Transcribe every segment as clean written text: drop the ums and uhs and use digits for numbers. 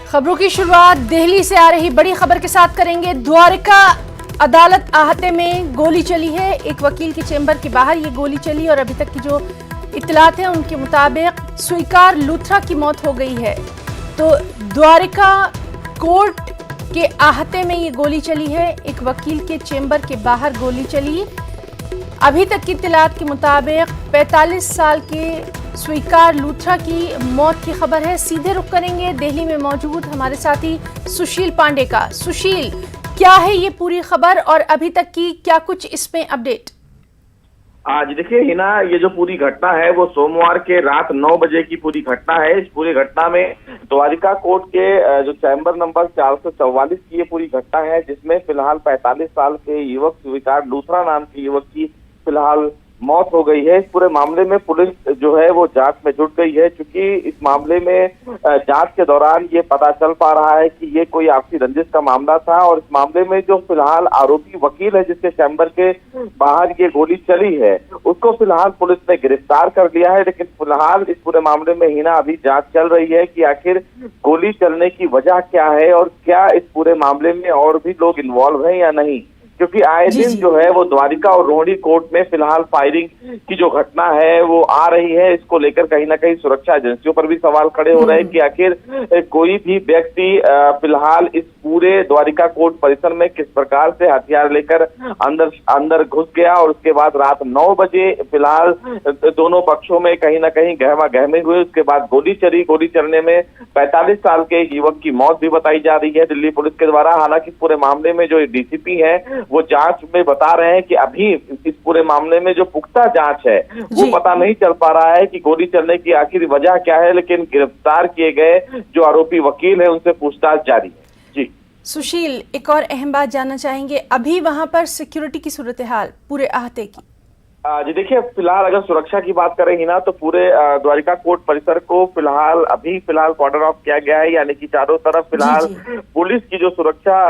खबरों की शुरुआत दिल्ली से आ रही बड़ी खबर के साथ करेंगे। द्वारका अदालत आहते में गोली चली है। एक वकील के चेंबर के बाहर ये गोली चली और अभी तक की जो इत्तलात हैं उनके मुताबिक स्वीकार लूथरा की मौत हो गई है। तो द्वारका कोर्ट के आहते में ये गोली चली है। एक वकील के चेंबर के बाहर गोली चली। अभी तक की इत्तलात के मुताबिक 45 साल के स्वीकार लूथरा की मौत की खबर है। सीधे रुख करेंगे दिल्ली में मौजूद हमारे साथी सुशील पांडे का। सुशील, क्या है ये पूरी खबर और अभी तक की क्या कुछ इसमें अपडेट? आज देखिए हिना, ये जो पूरी घटना है वो सोमवार के रात 9 बजे की पूरी घटना है। इस पूरी घटना में द्वारिका कोर्ट के जो चैम्बर नंबर 444 की ये पूरी घटना है, जिसमें फिलहाल 45 साल के युवक स्वीकार लूथरा नाम के युवक की फिलहाल मौत हो गई है। इस पूरे मामले में पुलिस जो है वो जांच में जुट गई है, क्योंकि इस मामले में जांच के दौरान ये पता चल पा रहा है कि ये कोई आपसी रंजिश का मामला था। और इस मामले में जो फिलहाल आरोपी वकील है जिसके चैम्बर के बाहर ये गोली चली है, उसको फिलहाल पुलिस ने गिरफ्तार कर लिया है। लेकिन फिलहाल इस पूरे मामले में हिना अभी जांच चल रही है कि आखिर गोली चलने की वजह क्या है और क्या इस पूरे मामले में और भी लोग इन्वॉल्व हैं या नहीं, क्योंकि आए दिन जो है वो द्वारिका और रोहिणी कोर्ट में फिलहाल फायरिंग की जो घटना है वो आ रही है। इसको लेकर कहीं ना कहीं सुरक्षा एजेंसियों पर भी सवाल खड़े हो रहे हैं कि आखिर कोई भी व्यक्ति फिलहाल इस पूरे द्वारिका कोर्ट परिसर में किस प्रकार से हथियार लेकर अंदर घुस गया और उसके बाद रात 9 बजे फिलहाल दोनों पक्षों में कहीं ना कहीं गहमा गहमी हुई। उसके बाद गोली चली। गोली चलने में 45 साल के युवक की मौत भी बताई जा रही है दिल्ली पुलिस के द्वारा। हालांकि पूरे मामले में जो डीसीपी है वो जांच में बता रहे हैं कि अभी इस पूरे मामले में जो पुख्ता जांच है वो पता नहीं चल पा रहा है कि गोली चलने की आखिर वजह क्या है। लेकिन गिरफ्तार किए गए जो आरोपी वकील है उनसे पूछताछ जारी है। जी सुशील, एक और अहम बात जानना चाहेंगे, अभी वहां पर सिक्योरिटी की सूरत हाल पूरे आहते की? जी देखिए, फिलहाल अगर सुरक्षा की बात करें ना तो पूरे द्वारिका कोर्ट परिसर को फिलहाल कॉर्डन ऑफ किया गया है, यानी कि चारों तरफ फिलहाल पुलिस की जो सुरक्षा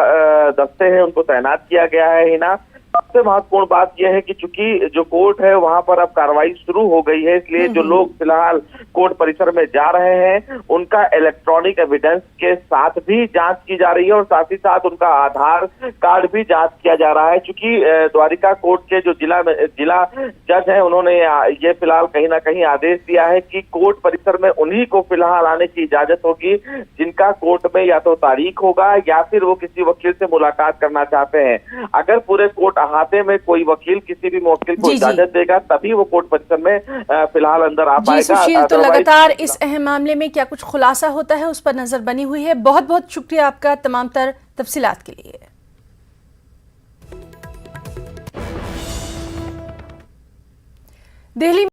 दस्ते हैं उनको तैनात किया गया है ना। सबसे महत्वपूर्ण बात यह है कि चूंकि जो कोर्ट है वहां पर अब कार्रवाई शुरू हो गई है, इसलिए जो लोग फिलहाल कोर्ट परिसर में जा रहे हैं उनका इलेक्ट्रॉनिक एविडेंस के साथ भी जांच की जा रही है और साथ ही साथ उनका आधार कार्ड भी जांच किया जा रहा है। चूंकि द्वारिका कोर्ट के जो जिला जज है उन्होंने ये फिलहाल कहीं ना कहीं आदेश दिया है कि कोर्ट परिसर में उन्हीं को फिलहाल आने की इजाजत होगी जिनका कोर्ट में या तो तारीख होगा या फिर वो किसी वकील से मुलाकात करना चाहते हैं। अगर पूरे कोर्ट अहाते में कोई वकील किसी भी मुवक्किल को इजाजत देगा तभी वो कोर्ट परिसर में फिलहाल अंदर आ पाएगा। सुशील, तो लगातार इस अहम मामले में क्या कुछ खुलासा होता है उस पर नजर बनी हुई है। बहुत बहुत शुक्रिया आपका तमाम तर तफसीलात के लिए। दिल्ली